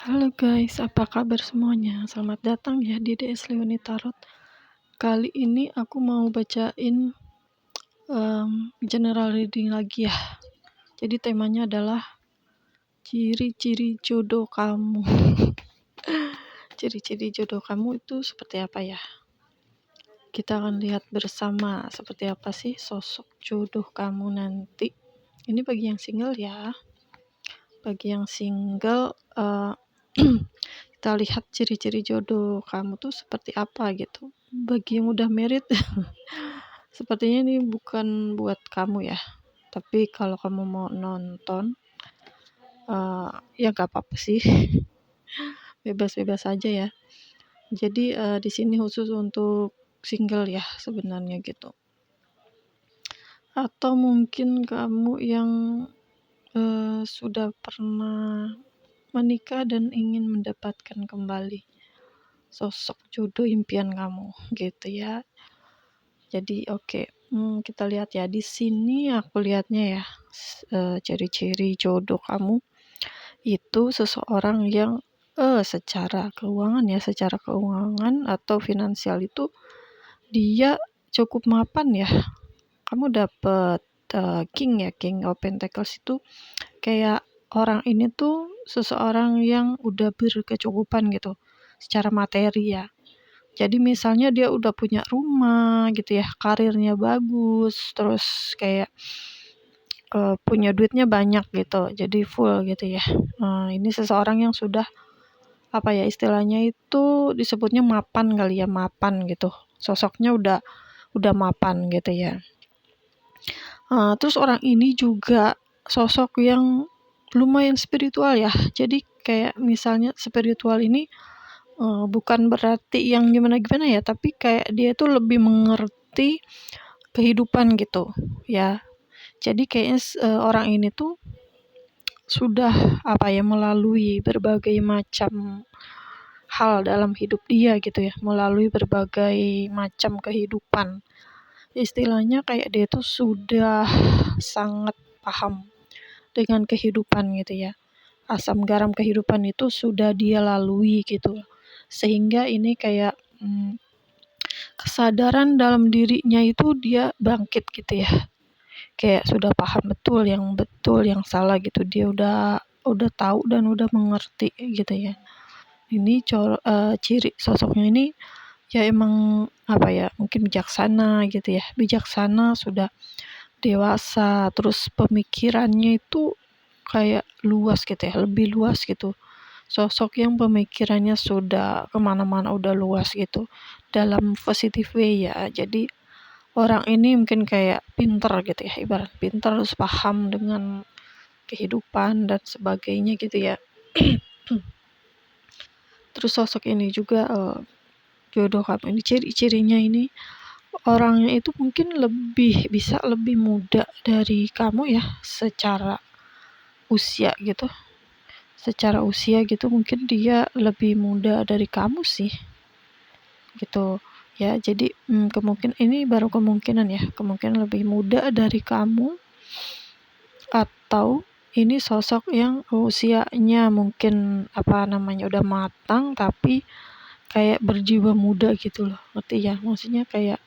Halo guys, apa kabar semuanya? Selamat datang ya di DS Leoni Tarot. Kali ini aku mau bacain general reading lagi ya. Jadi temanya adalah ciri-ciri jodoh kamu. Ciri-ciri jodoh kamu itu seperti apa ya? Kita akan lihat bersama seperti apa sih sosok jodoh kamu nanti. Ini bagi yang single ya. Bagi yang single, kita lihat ciri-ciri jodoh kamu tuh seperti apa gitu. Bagi yang udah married, sepertinya ini bukan buat kamu ya. Tapi kalau kamu mau nonton, ya gak apa-apa sih. Bebas-bebas aja ya. Jadi di sini khusus untuk single ya sebenarnya gitu. Atau mungkin kamu yang sudah pernah menikah dan ingin mendapatkan kembali sosok jodoh impian kamu gitu ya. Jadi oke, kita lihat ya di sini aku lihatnya ya ciri-ciri jodoh kamu itu seseorang yang secara keuangan atau finansial itu dia cukup mapan ya. Kamu dapet King of Pentacles itu kayak orang ini tuh seseorang yang udah berkecukupan gitu secara materi ya. Jadi misalnya dia udah punya rumah gitu ya, karirnya bagus, terus kayak punya duitnya banyak gitu, jadi full gitu ya. Ini seseorang yang sudah apa ya istilahnya itu disebutnya mapan kali ya, mapan gitu. Sosoknya udah mapan gitu ya. Terus orang ini juga sosok yang lumayan spiritual ya. Jadi kayak misalnya spiritual ini bukan berarti yang gimana-gimana ya, tapi kayak dia tuh lebih mengerti kehidupan gitu ya. Jadi kayaknya orang ini tuh sudah apa ya melalui berbagai macam hal dalam hidup dia gitu ya, melalui berbagai macam kehidupan. Istilahnya kayak dia tuh sudah sangat paham dengan kehidupan gitu ya. Asam garam kehidupan itu sudah dia lalui gitu. Sehingga ini kayak kesadaran dalam dirinya itu dia bangkit gitu ya. Kayak sudah paham betul yang salah gitu. Dia udah tahu dan udah mengerti gitu ya. Ini ciri sosoknya ini ya emang apa ya, mungkin bijaksana gitu ya. Bijaksana, sudah dewasa, terus pemikirannya itu kayak luas gitu ya, lebih luas gitu. Sosok yang pemikirannya sudah kemana-mana, udah luas gitu dalam positive way ya. Jadi orang ini mungkin kayak pinter gitu ya, ibarat pinter terus paham dengan kehidupan dan sebagainya gitu ya. Terus sosok ini juga jodoh kamu ini ciri-cirinya ini orangnya itu mungkin bisa lebih muda dari kamu ya secara usia gitu. Secara usia gitu mungkin dia lebih muda dari kamu sih gitu ya. Jadi ini baru kemungkinan ya, kemungkinan lebih muda dari kamu, atau ini sosok yang usianya mungkin apa namanya udah matang tapi kayak berjiwa muda gitu loh, ngerti ya, maksudnya kayak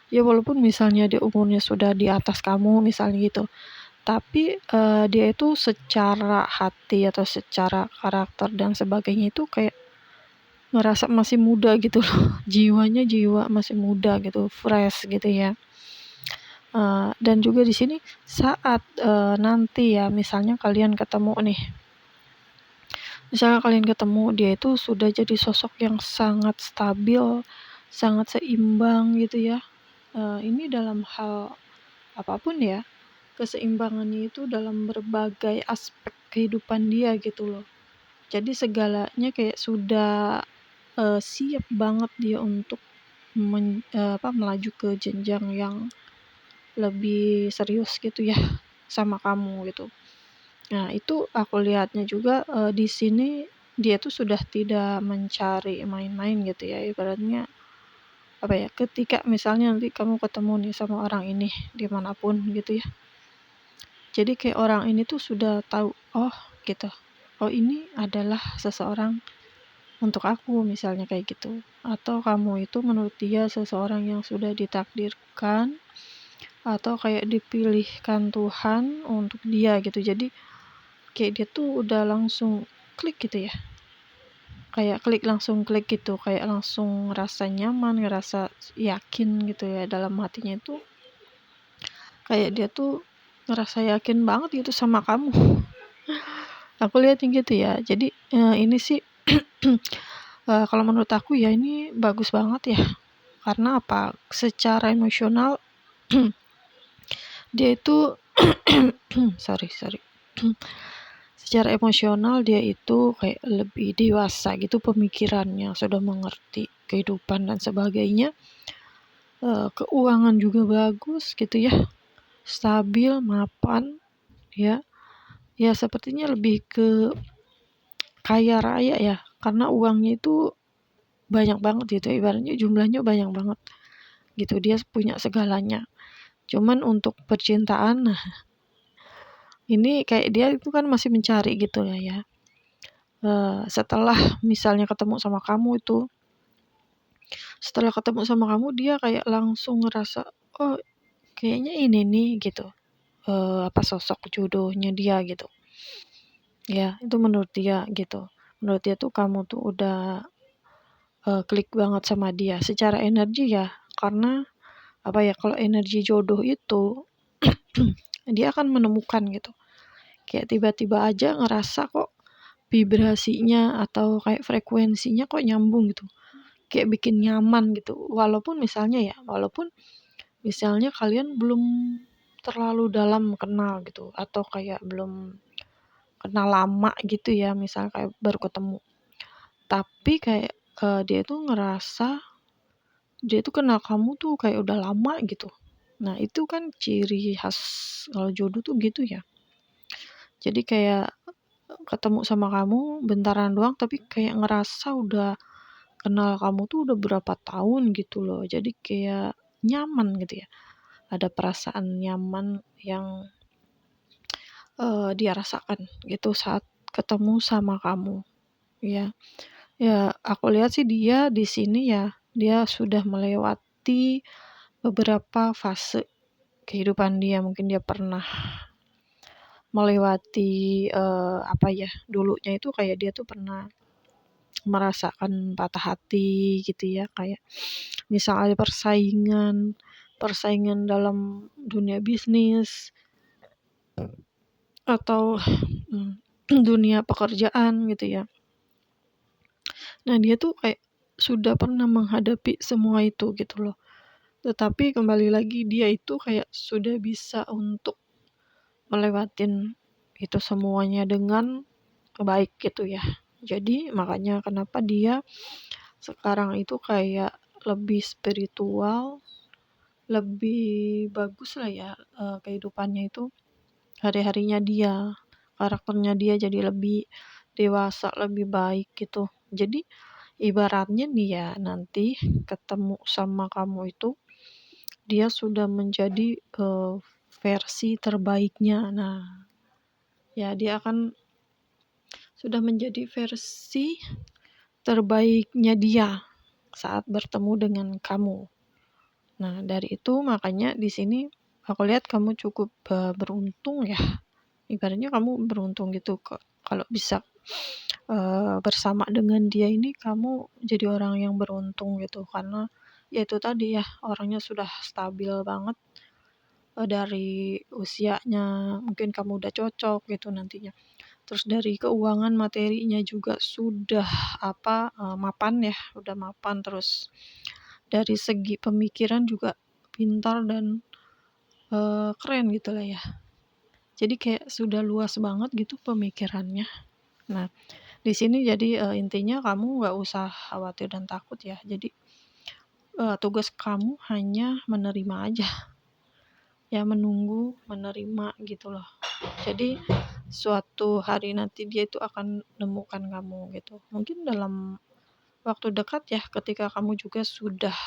ya walaupun misalnya dia umurnya sudah di atas kamu misalnya gitu, tapi dia itu secara hati atau secara karakter dan sebagainya itu kayak ngerasa masih muda gitu loh. Jiwanya jiwa masih muda gitu, fresh gitu ya. Dan juga di sini saat nanti ya misalnya kalian ketemu nih, dia itu sudah jadi sosok yang sangat stabil, sangat seimbang gitu ya. Ini dalam hal apapun ya, keseimbangannya itu dalam berbagai aspek kehidupan dia gitu loh. Jadi segalanya kayak sudah siap banget dia untuk melaju ke jenjang yang lebih serius gitu ya sama kamu gitu. Nah, itu aku lihatnya juga di sini dia tuh sudah tidak mencari main-main gitu ya. Ibaratnya apa ya, ketika misalnya nanti kamu ketemu nih sama orang ini dimanapun gitu ya. Jadi kayak orang ini tuh sudah tahu, oh gitu. oh ini adalah seseorang untuk aku, misalnya kayak gitu. Atau kamu itu menurut dia seseorang yang sudah ditakdirkan atau kayak dipilihkan Tuhan untuk dia gitu. Jadi kayak dia tuh udah langsung klik gitu ya. Kayak langsung klik gitu, kayak langsung ngerasa nyaman, ngerasa yakin gitu ya dalam hatinya itu. Kayak dia tuh ngerasa yakin banget gitu sama kamu. Aku lihatnya gitu ya. Jadi ini sih kalau menurut aku ya ini bagus banget ya. Karena apa? Secara emosional dia itu sorry. Secara emosional dia itu kayak lebih dewasa gitu pemikirannya, sudah mengerti kehidupan dan sebagainya. Keuangan juga bagus gitu ya, stabil, mapan, ya. Ya sepertinya lebih ke kaya raya ya, karena uangnya itu banyak banget gitu, ibaratnya jumlahnya banyak banget gitu, dia punya segalanya. Cuman untuk percintaan, nah ini kayak dia itu kan masih mencari gitu lah ya. Setelah misalnya ketemu sama kamu itu, setelah ketemu sama kamu dia kayak langsung ngerasa, oh kayaknya ini nih gitu, apa sosok jodohnya dia gitu. Ya itu menurut dia gitu. Menurut dia tuh kamu tuh udah klik banget sama dia secara energi ya, karena apa ya, kalau energi jodoh itu dia akan menemukan gitu. Kayak tiba-tiba aja ngerasa kok vibrasinya atau kayak frekuensinya kok nyambung gitu. Kayak bikin nyaman gitu. Walaupun misalnya kalian belum terlalu dalam kenal gitu atau kayak belum kenal lama gitu ya, misal kayak baru ketemu. Tapi kayak dia tuh ngerasa dia tuh kenal kamu tuh kayak udah lama gitu. Nah, itu kan ciri khas kalau jodoh tuh gitu ya. Jadi kayak ketemu sama kamu bentaran doang tapi kayak ngerasa udah kenal kamu tuh udah berapa tahun gitu loh. Jadi kayak nyaman gitu ya. Ada perasaan nyaman yang dia rasakan gitu saat ketemu sama kamu. Ya, ya aku lihat sih dia di sini ya, dia sudah melewati beberapa fase kehidupan dia. Mungkin dia pernah melewati apa ya, dulunya itu kayak dia tuh pernah merasakan patah hati gitu ya, kayak misal ada persaingan dalam dunia bisnis atau dunia pekerjaan gitu ya. Nah, dia tuh kayak sudah pernah menghadapi semua itu gitu loh. Tetapi kembali lagi dia itu kayak sudah bisa untuk melewatin itu semuanya dengan baik gitu ya. Jadi makanya kenapa dia sekarang itu kayak lebih spiritual, lebih bagus lah ya kehidupannya itu, hari-harinya dia, karakternya dia jadi lebih dewasa, lebih baik gitu. Jadi ibaratnya nih ya, nanti ketemu sama kamu itu dia sudah menjadi versi terbaiknya. Nah, ya dia akan sudah menjadi versi terbaiknya dia saat bertemu dengan kamu. Nah, dari itu makanya di sini aku lihat kamu cukup beruntung ya. Ibaratnya kamu beruntung gitu kok kalau bisa bersama dengan dia ini, kamu jadi orang yang beruntung gitu, karena ya itu tadi ya, orangnya sudah stabil banget dari usianya, mungkin kamu udah cocok gitu nantinya. Terus dari keuangan materinya juga sudah mapan ya, udah mapan. Terus dari segi pemikiran juga pintar dan keren gitu lah ya. Jadi kayak sudah luas banget gitu pemikirannya. Nah, di sini jadi intinya kamu nggak usah khawatir dan takut ya. Jadi tugas kamu hanya menerima aja, ya menunggu, menerima gitu loh. Jadi suatu hari nanti dia itu akan menemukan kamu gitu. Mungkin dalam waktu dekat ya, ketika kamu juga sudah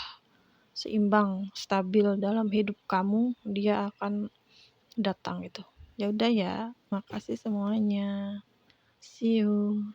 seimbang, stabil dalam hidup kamu, dia akan datang gitu. Ya udah ya, makasih semuanya. See you.